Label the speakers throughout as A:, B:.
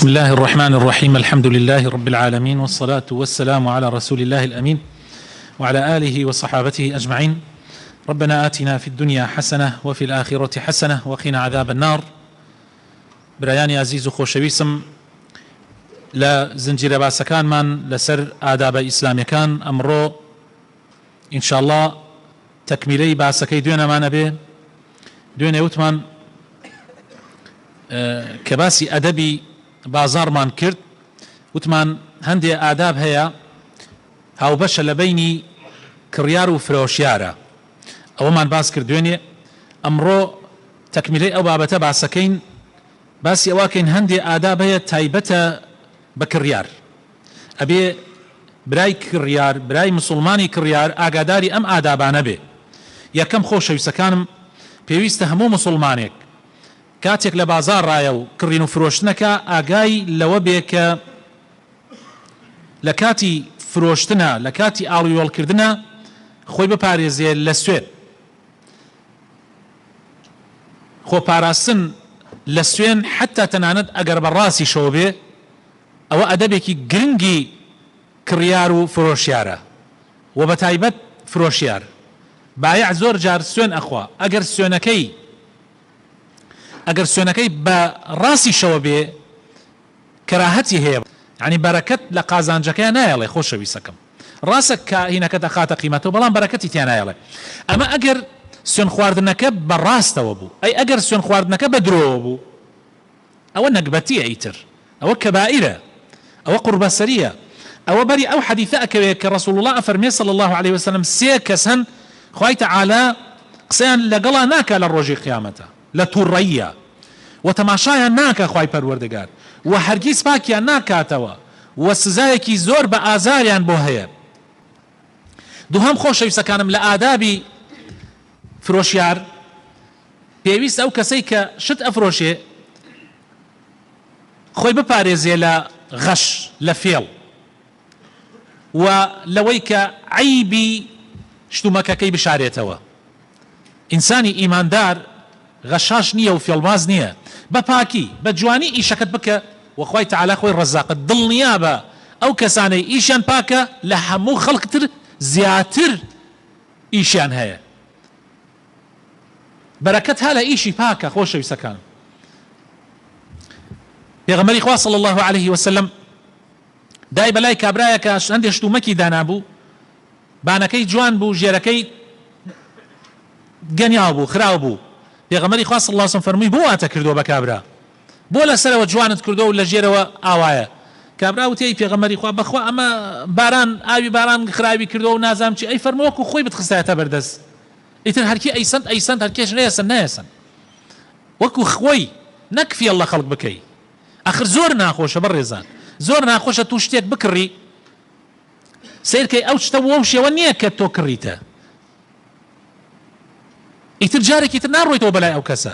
A: بسم الله الرحمن الرحيم. الحمد لله رب العالمين، والصلاة والسلام على رسول الله الأمين وعلى آله وصحابته أجمعين. ربنا آتنا في الدنيا حسنة وفي الآخرة حسنة وقنا عذاب النار. برایانی عزیز و خۆشەویستم، لە زنجیرە باسەکانمان لەسەر ئادابە ئیسلامیەکان ئەمڕۆ ئینشاءالله تەکمیلەی باسەکەی دوێنەمانە بێ. دوێنێ وتمان کە باسی ئەدەبی بازارمان کرد، وتمان هەندێ ئاداب هەیە هاوبەشە لە بەینی کڕیار و فرۆشیارە، ئەوەمان باس کرد. دوێنێ ئەمڕۆ تەکمیلەی ئەو بابەتە باسەکەین، باسی ئەواکەین هەندێ ئاداب هەیە تایبەتە بە کڕیار. ئەبێ برای کڕیار، برای مسلمانی کڕیار ئاگاداری ئەم ئادابانە بێ. یەکەم خۆشەویستەکانم، پێویستە هەموو مسلمانێک کاتێک لە بازار ڕایە و کڕین و فرۆشتنەکە ئاگای لەوە بێ کە لە کاتی فرۆشتنە، لە کاتی ئاڵویۆڵکردنە خۆی بپارێزێ لە سوێن. خۆپاراستن لە سوێن حتا تەنانەت ئەگەر بەڕاستی شەوە بێ، ئەوە ئەدەبێکی گرنگی کڕیار و فرۆشیارە و بە تایبەت فرۆشیار. بایع زۆر جار سوێن ئەخوا، ئەگەر سوێنەکەی بە ڕاستی شەوە بێ کەراهەتی هەیە، یعنی بەرەکەت لە قازانجەکەیان نایەڵێ. خۆشەویستەکەم، ڕاستە کە هینەکە دەخاتە قیمەتەوە، بەڵام بەرەکەتی تیان نایەڵێ. ئەمە ئەگەر سوێن خواردنەکە بەڕاستەوە بوو، ئەگەر سوێن خواردنەکە بە درۆوە بوو، ئەوە نەکبەتیە، ئیتر ئەوە کەبائیرە، ئەوە قوربەسەریە. ئەوە بەری ئەو حەدیثە ئەکەوێت کە ڕەسوڵ الله ئەفەرمێ صلی الله عليه وسلم سێ کەس هەن خوای تەعالا قسەیان لەگەڵا ناکا لە ڕۆژی قیامەتە، لە تووڕەییە و تەماشایان ناکە خوای پەروەردگار، و هەرگیز پاکیان ناکاتەوە، و سزایەکی زۆر بە ئازاریان بۆ هەیە. دووهەم خۆشەویستەکانم، لە ئادابی فرۆشیار پێویست ئەو کەسەی کە شت ئەفرۆشێ خۆی بپارێزێ لە غەش، لە فێڵ، و لەوەی کە عەیبی شتومەکەکەی بشارێتەوە. ئینسانی ئیماندار غەشاش نییە و فێڵباز نییە، بە پاکی بە جوانی ئیشەکەت بکە، و خوای تەعالا خۆی ڕەزاقت دڵنیا بە ئەو کەسانەی ئیشیان پاکە لە هەموو خەڵکتر زیاتر ئیشیان هەیە. بەرەکەت هە لە ئیشی پاکە. خۆشەویستەکان، پێغەمبەری خوا صلی الله عليه وسلم دای بەلای کابرایەکە هەندێک شتومەکی دانابوو، بانەکەی جوان بوو، ژێرەکەی گەنیاو بوو، خراو بوو. پێغەمبەری خوا صلی الله عليه وسلم فەرمووی بۆ واتە کردووە بە کابرا، بۆ لەسەرەوە جوانت کردووە و لە ژێرەوە ئاوایە. کابرا وتی پێغەمبەری خوا بەخوا ئەمە باران، ئاوی باران خراوی کردووە و نازام چی. ئەی فەرمووە وەکو خۆی بتخستایەتە بەردەست، ئیتر هەرکی ئەیسەند هەرکێش نەیەسن وەکو خۆی، نەک فێڵ لە خەڵک بکەی. ئەخر زۆر ناخۆشە بەڕێزان، زۆر ناخۆشە توو شتێک بکڕی سیرکەی ئەو شتە وەو شێوە نییە کە تۆ کڕیتە، ئیتر جارێکی تر ناڕۆیتەوە بەلای ئەو کەسە،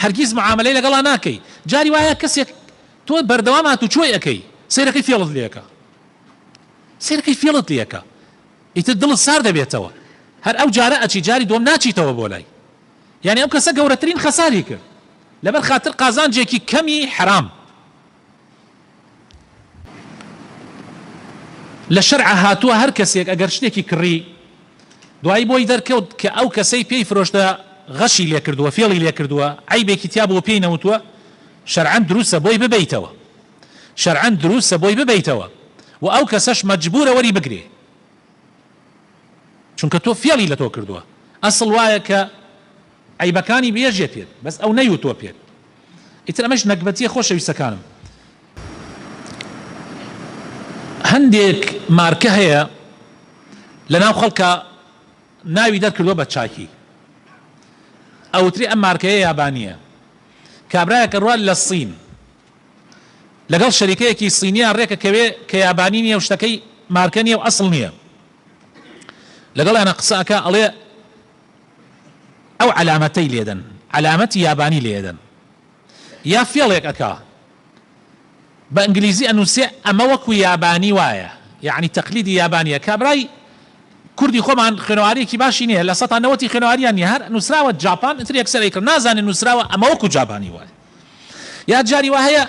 A: هەرگیز معاملەی لەگەڵا ناکەی. جاری وایە کەسێک تۆ بەردەوام هاتوو چۆی ئەەکەی، سیرەکەی فێڵت لێەکە، ئیتر دڵت سار دەبێتەوە، هەر ئەو جارە ئەچی، جاری دۆم ناچیتەوە بۆ لای. یعنی ئەو کەسە گەورەترین خەساری کرد لەبەر خاتر قازانجێکی کەمی حرام. لە شەرعە هاتووە هەر کەسێک ئەگەر شتێکی کڕی دوایی بۆی دەرکەوت کە ئەو کەسەی پێی فرۆشتە غەشی لێ کردووە، فێڵی لێ کردووە، عەیبێکی تیا بۆ پێی نەوتووە، شەرعەن دروستە بۆی ببەیتەوە، شەرعەن دروستە بۆی ببەیتەوە، و ئەو کەسەش مەجبورە وەری بگرێ، چونکە تۆ فێڵی لە تۆ کردووە. ئەسڵ وایە کە عەیبەکانی بێژێ پێت، بەس ئەو نەیوتووە پێت. ئیتر ئەمەش نەکبەتیە. خۆشەویستەکانم، هەندێک مارکە هەیە لە ناو خەڵکە ناوی دەرکردووە بە چاکی، ئەوتری ئەم مارکەیە یابانیە. کابرایەکە ڕوا لە سین لەگەڵ شەریکەیەکی سینیان ڕێکەکەوێ کە یابانی نییە و شتەکەی مارکە نییە و ئەسڵ نییە، لەگەڵیانە قسەکە ئەڵێ ئەو علامەتەی لێدەن، علامەتی یابانی لێدەن، یا فێڵێک ئەکا بە ئینگلیزی ئەنووسێ ئەمە وەکو یابانی وایە، یعنی تەقلیدی یابانیە. کابرای کوردی خۆمان خوێنەوارێکی باشی نییە، لە 90 خوێنەواریان نیە، هەر نووسراوە جاپان، ئیتر یەکسەر ئەیکرد، نازانێت نووسراوە ئەمە وەکو جاپانی وایە. یا جاری وا هەیە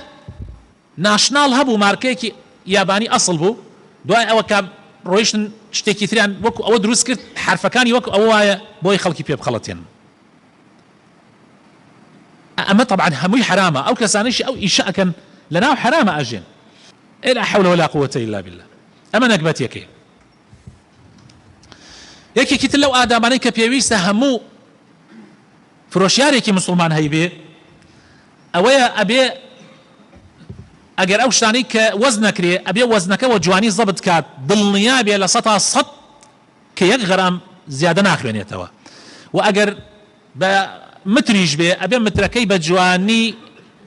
A: ناشنال هەبوو مارکەیەکی یابانی ئەسڵ بوو دوای ئەوە کە ڕۆیشتن شتێکی تریان وەکو ئەوە دروست کرد حرفەکانی وەکو ئەوە وایە بۆی خەڵکی پێ بخەڵەتێن ئەمە طبعا هەمووی حرامە ئەو کەسانەیش ئەو ئیشە ئەکەن لەناو حرامە ئەژێن لا حول ولا قوة إلا بالله ئەمە نەکبەتێکی یەکێکی تر لەو ئادامانەی کە پێویستە هەموو فرۆشیارێکی مسلمان هەیبێ ئەوەیە ئەبێ ئەگەر ئەو شتانەی کە وەز نەکرێ ئەبێ وەزنەکەەوە جوانی زەبت کات دڵنیا بێ لە 100 کە 1 غرام زیادە ناخوێنێتەوە و ئەگەر بە متریش بێ ئەبێ مترەکەی بە جوانی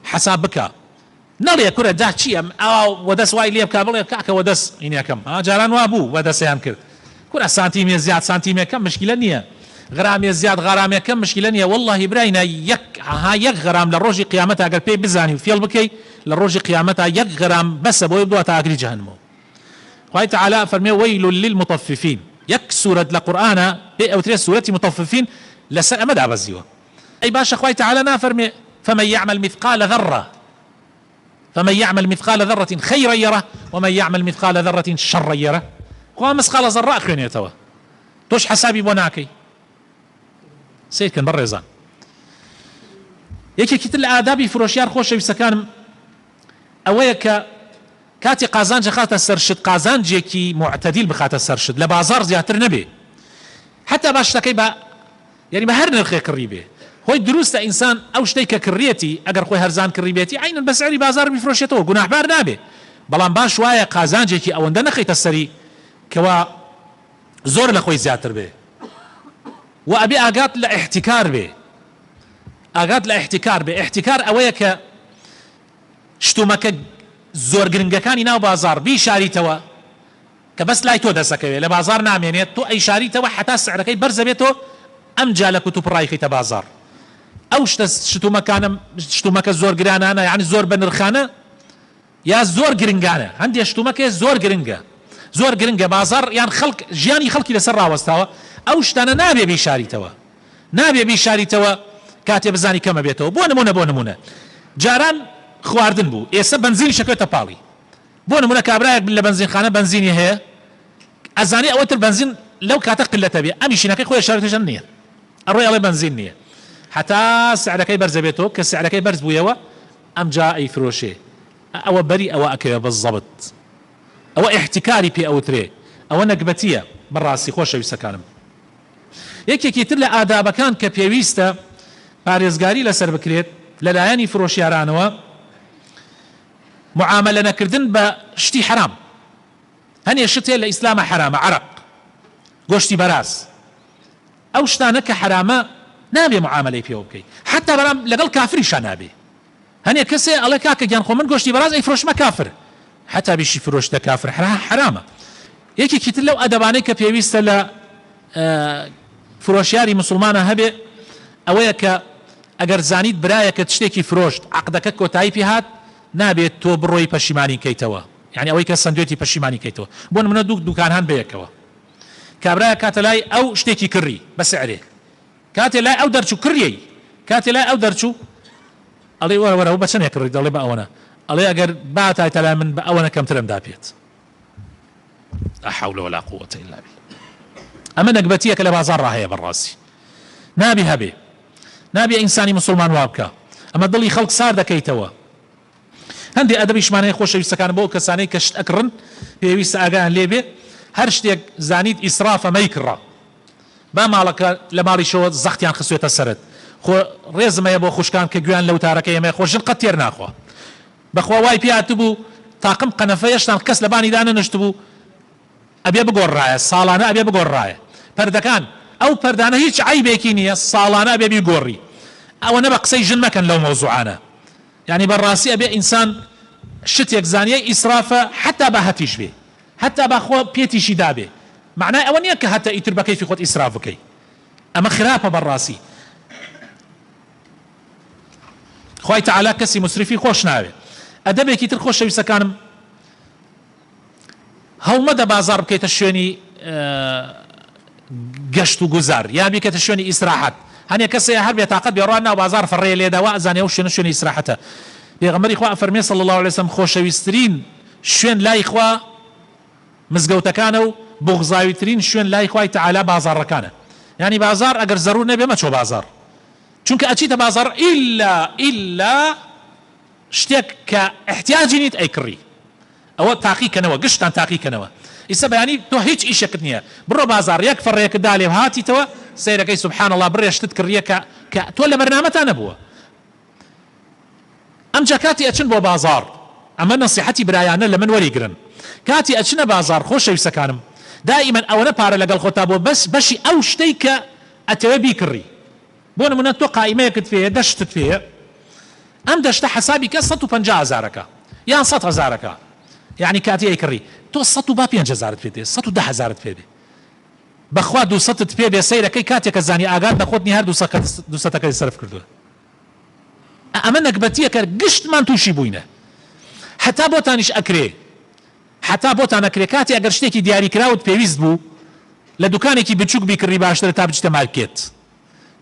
A: حساب بکە نەڵێ کورە دا چییە وەدەست وای لێ بکە بڵێ کاکە وەدەست ئینەکەم جاران وا بوو وەدەستیان کرد کورە سانتیمێ زیاد سانتیمێکەم مشکلە نییە غرامێ زیاد غرامێکەم مشکلە نییە والله براینە 1 غرام لە ڕۆژی قیامەت ئەگەر پێی بزانی و فێڵ بکەی لە ڕۆژی قیامەتە 1 غرام بەسە بۆی بدواتە ئاگری جەهەنەمەوە خوای تعالی فەرمێ وەیل للمطففین یەک سورەت لە قورئانە پێ ئەوترێ سورەتی مطففین لەسەر ئەمە دابەزیوە ئەی باشە خوای تعالی نافەرمێ فمن يعمل مثقال ذرة فمن يعمل مثقال ذرة خيرا يره ومن يعمل مثقال ذرة شرا يره خوا مثقال ذرة خوێنێتەوە تۆش حسابی بۆ ناکەی سیرکن بەڕێزان یەکێکی تر لە ئادابی فرۆشیار خۆشەویستەکانم ئەوەیە کە کاتی قازانج خاتە سەرشت قازانجێکی معتەدیل بخاتە سەرشت لە بازار زیاتر نەبێ حتا باش شتەکەی بە یعنی بە هەر نرخێ کڕی بێ خۆی دروستە ئینسان ئەو شتەی کە کڕیەتی ئەگەر خۆی هەرزان کڕی بێتی عینەن بە سعری بازار بیفرۆشێتەوە گوناحبار نابێ بەڵام باش وایە قازانجێکی ئەوەندە نەخەیتە سەری کەوا زۆر لە خۆی زیاتر بێ و ئەبێ ئاگات لە احتیکار بێ ئاگات لە احتیکار بێ احتیکار ئەوەیە کە شتومەکە زۆر گرنگەکانی ناو بازار بیشاریتەوە کە بەس لای تۆ دەسەکەوێت لە بازار نامێنێت تۆ ئەیشاریتەوە حتا سعرەکەی بەرزە بێتەوە ئەمجا لە کتوب ڕایخیتە بازار ئەو شتە شتومەکە زۆر گرانانە یعنی زۆر بە نرخانە یا زۆر گرنگانە هەندێک شتومەکە زۆر گرنگە بازار یان خەڵک ژیانی خەڵکی لەسەر ڕاوەستاوە ئەو شتانە نابێ بیشاریتەوە کاتێ بزانی کەمە بێتەوە بۆ نمونە جاران خواردن بوو ئێستا بنزین شەکەوتە پاڵی بۆ نمونە کابرایەک لە بنزینخانە بنزینی هەیە ئەزانی ئەوەتر بنزین لەو کاتە قلەتە بێ ئەمیشینەکەی خۆی شارەتێژەن نییە ئەڕۆی ئەڵێ بنزین نییە حتا سعرەکەی بەرزە بێتەوە کە سعرەکەی بەرز بوویەوە ئەمجا ئەیفرۆشێ ئەوە بەری ئەوە ئەکەوێ بەزەبت ئەوە احتیکاری پێ ئەوترێ ئەوە نەکبەتیە بەڕاستی خۆشەویستەکانم یەکێکی تر لە ئادابەکان کە پێویستە پارێزگاری لەسەر بکرێت لەلایەنی فرۆشیارانەوە معاملە نەکردن بە شتی حرام هەنێ شتێ لە ئیسلامە حرامە عەرق گۆشتی بەراز ئەو شتانە کە حرامە نابێ معاملەی پێوە بکەیت حتا بەرام لەگەڵ کافریشان نابێ هەنێ کەسێ ئەڵێ کاکە گیان خۆ من گۆشتی بەراز ئەیفرۆشمە کافر حتا بیشی فرۆشتە کافر حرامە یەکێکی تر لەو ئەدەبانەی کە پێویستە لە فرۆشیاری مسلمانە هەبێ ئەوەیە کە ئەگەر زانیت برایەکە شتێکی فرۆشت عەقدەکە کۆتایی پێ هات نابێت تۆ بڕۆی پەشیمانی کەیتەوە یعنی ئەوەی کە سندوێتی پەشیمانی کەیتەوە بۆ نمونە دوکان هەن بەیەکەوە کابرایە کاتە لای ئەو شتێکی کڕی بە سعرێ کاتێ لای ئەو دەرچوو کڕیەی کاتێ لای ئەو دەرچوو ئەڵێ وەرە بە چەندێک کڕی دەڵێ بە ئەوەنە ئەڵێ ئەگەر باتایتە لای من بە ئەوەنە کەمترم داپێت لا حول ولا قوة إلا بالله ئەمە نەکبەتیە کە لە بازار ڕاهەیە بەڕاستی نابێ ئینسانی مسلمان وا بکە ئەمە دڵی خەڵک سار دەکەیتەوە هەندێک ئەدەبیشمانەیە خۆشەویستەکان بۆ کەسانەی کە شت ئەکڕن پێویستە ئاگایان لێبێ هەر شتێک زانیت ئیسرافە مەیکڕە با ماڵەکە لە ماڵیشەوە زەختیان خستوێتە سەرت خۆ ڕێزمەیە بۆ خوشکان کە گویان لەو تارەکە ئێمە خۆشن قەت تێر ناخوا بەخوا وای پێات بوو تاقم قەنەفە هێشتان کەس لە بانیدا نەنوشت بوو ئەبێ بگۆڕایە ساڵانە ئەبێ بگۆڕایە پەردەکان ئەو پەردانە هیچ عیبێکی نییە ساڵانە ئەبێ بیگۆڕی ئەوە نە بە قسەی ژن مەکەن لەو مەوزوعانە یعنی بەڕاستی ئەبێ ئینسان شتێک زانیە ئیسرافە حتا بە هەتیش بێ حتا بەخۆ پێتیشی دابێ معنای ئەوە نییە کە هەتا ئیتر بە کەیفی خۆت ئیسراف بکەی ئەمە خراپە بەڕاستی خوای تەعالا کەسی مسرفی خۆش ناوێ ئەدەبێکی تر خۆشەویستەکانم هەوڵمەدە بازار بکەیتە شوێنی گەشت و گوزار یا بکەیتە شوێنی ئیسراحەت هەنێ کەسێ هەر بێتاقەت بێڕوان ناو بازار فڕێ لێداوە ئەزانێ ئەو شوێنە شوێنی ئیسراحەتە پێغەمبەری خوا فەرمێ صلی الله عليه وسلم خۆشەویستترین شوێن لای خوا مزگەوتەکانە و بغزاویترین شوێن لای خوای تەعالا بازاڕەکانە. یعنی بازار ئەگەر زەرور نەبێ مەچۆ بازار، چونکە ئەچیتە بازار ئیلا شتێک کە احتیاجی نیت ئەیکڕی، ئەوە تاقیکەنەوە، گشتان تاقیکەنەوە. ئیسا بەیانی تۆ هیچ ئیشێکت نییە، بڕۆ بازار یەک فەڕێکت دا لێ هاتیتەوە سەیرەکەی سوبحان الله بڕێشتت کڕیە کە تۆ لە بەرنامەتان نەبووە. ئەمجا کاتی ئەچن بۆ بازار، ئەمە نەسیحەتی برایانە لە من وەریگرن، کاتی ئەچنە بازار خۆشەویستەکانم دائیمەن ئەوەنە پارە لەگەڵ خۆتا بۆ بەشی ئەو شتەی کە ئەتەوێ بیکڕی. بۆ نمونە تۆ قائیمەیەکت پێیە، دەشتت پێیە، ئەم دەشتە حسابی کە 150,000ەکە یان 100,000ەکە، یعنی کاتی ئەیکڕی تۆ 105,000ت پێ دێ، 110,000ت پێ بێ، بەخوا 200ت پێ بێ سەیرەکەی کاتێکە زانی ئاگات نەخۆتنی هەر 200ەکەی سەرف کردووە. ئەمە نەکبەتیە کە گشتمان تووشی بووینە، حتا بۆتانیش ئەکرێ، حتا بۆتان ئەکرێ کاتی ئەگەر شتێکی دیاریکراوت پێویست بوو لە دوکانێکی بچووک بیکڕی باشترە تا بچیتە مارکێت،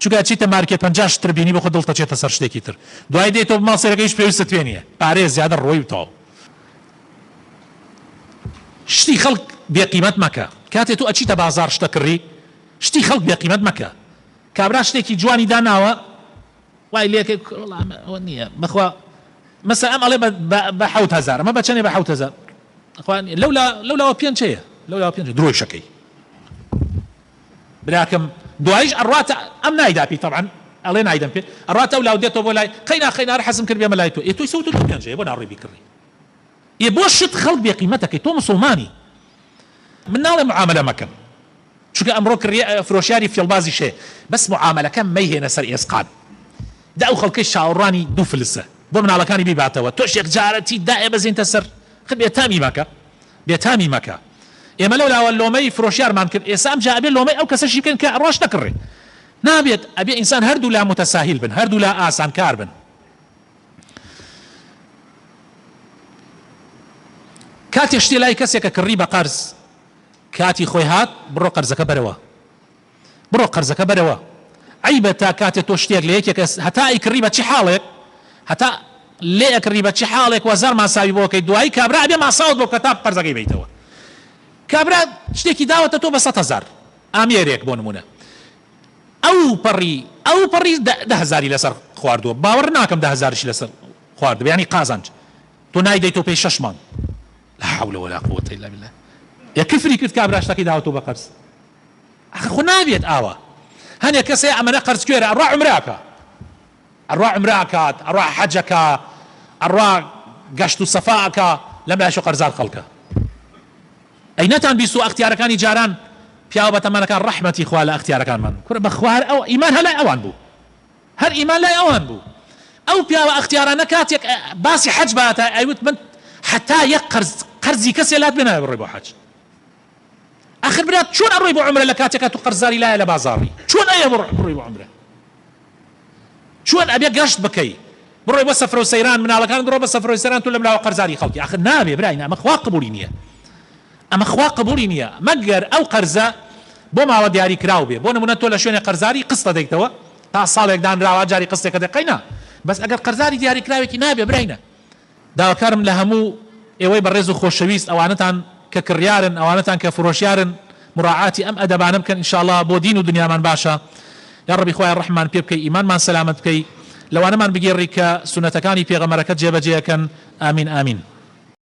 A: چونکە چیتە مارکێت 50 شتر بینی بۆ خۆ دڵتەچێتە سەر شتێکی تر، دوای دێتەوە ماڵ سەرەکەیش پێویستت پێ نییە، پارەیە زیادە ڕۆی بتەوە. شتی خەڵک بێقیمەت مەکە، کاتێ تۆ ئەچیتە بازار شتە کڕی، شتی خەڵک بێقیمەت مەکە. کابرا شتێکی جوانی داناوە وای لێکێک ئەوە نییە، بەخوا مەسەلا ئەم ئەڵێ بە 7,000 ئەمە بەچەندێ بە 7,000 لەولاوە پێنج هەیە، لەولاوە پێنج درۆی شەکەی براکەم. دوایش ئەڕاتە ئەم نایداپی طبعا ئەڵێ نایدەم پێ، ئەڕاتە ئەو لاو دێتەوە بۆ لای خەینار حەزم کرد بێمە لای تۆ، تۆی سەوت و پێنج هەیە بۆ ناڕێ بیکڕی، بۆ شت خەڵک بێقیمەتەکەی، تۆ مسڵمانی. من ناڵێ معاملە مەکەن، چونکە ئەمڕۆ فرۆشیاری فێڵبازی شێ، بەس معاملەکە مەیهێنە سەر ئێسقان، دا ئەو خەڵکەی شاوەڕانی دوو فلسە بۆ مناڵەکانی بیباتەوە، تۆش یەک جارەتی دائێ بەزێنتە سەر بێتامی مەکە، بێتامی مەکە. ئێمە لەولاوە لۆمەی فرۆشیارمان کرد، ئێستا ئەمجا ئەبێ لۆمەی ئەو کەسەشی بکەن کە ڕۆژ نەکڕێ، نابێت، ئەبێ ئینسان هەردوو لا متەساهیل بن، هەردوو لا ئاسان کار بن. کاتێ شتێ لای کەسێکە کڕی بە قەرز، کاتی خۆی هات بڕۆ قەرزەکە بەرەوە، بڕۆ قەرزەکە بەرەوە. عیبە تا کاتێ تۆ شتێک لە یەکێک هەتا ئەیکڕی بە چی حاڵێک، هەتا لێ ئەکڕی بە چی حاڵێک وەزار ماساوی بۆکەی، دوایی کابرا ئەبێ ماساوت بۆ کە تا قەرزەکەی بیتەوە. کابرا شتێکی داوەتە تۆ بە 100,000 ئامێرێک بۆ نمونە، ئەو پەڕی 10,000 لەسەر خواردووە، باوەڕ ناکەم 10,000ش لەسەر خواردووە، ینی قازانج تۆ نایدەیتەوە پێی 6 مانگ. لا حول ولا قوة إلا بالله. يا كفري كيف كابرا اشتكي دعوته بقرز اخي خو نابيت اوا هني كسي امنا قرز كير اروح عمراك اروح حجك اروح قشت صفاك لما شو قرزات خلقه اينتان بيسو اختيار كان جاران بياو بتمنى كان رحمتي اخوال اختيار كان من كره بخوار او ايمان هلا اوان بو هر ايمان لا اوان بو او بياو اختيار نكاتك باسي حج باتا ايوت من حتى يقرز قرزي كسيلات بنا بالربو حج اخر برات شلون اروي بو عمره لكاتك تقرزاري لا بازاري شلون اي بروي بو عمره شلون ابي قشط بكي بروي بو سفر وسيران من على كان بروي بسفر وسيران تقول لا قرزاري خلقي اخر نابي براينا اما خوا قبولينيه اما خوا قبولينيه مقر او قرزه بو ما ودياري كراوبي بو نمونه تولا شلون قرزاري قسطه ديكتوا تا صالك دان راوا جاري قسطه كدقينا بس اگر قرزاري دياري كراوي كي نابي براينا دا كرم لهمو ايوي برزو خوشويست اوانتان ككريارن اوانتان كفروشيارن مراعاتي ام ادبان يمكن ان شاء الله بو دين ودنيا من باشا يا ربي خويا الرحمن بيبكي ايمان من سلامت بكي لو انا من بيجي ريكا سنتكاني في غمركت جيبجيكن امين امين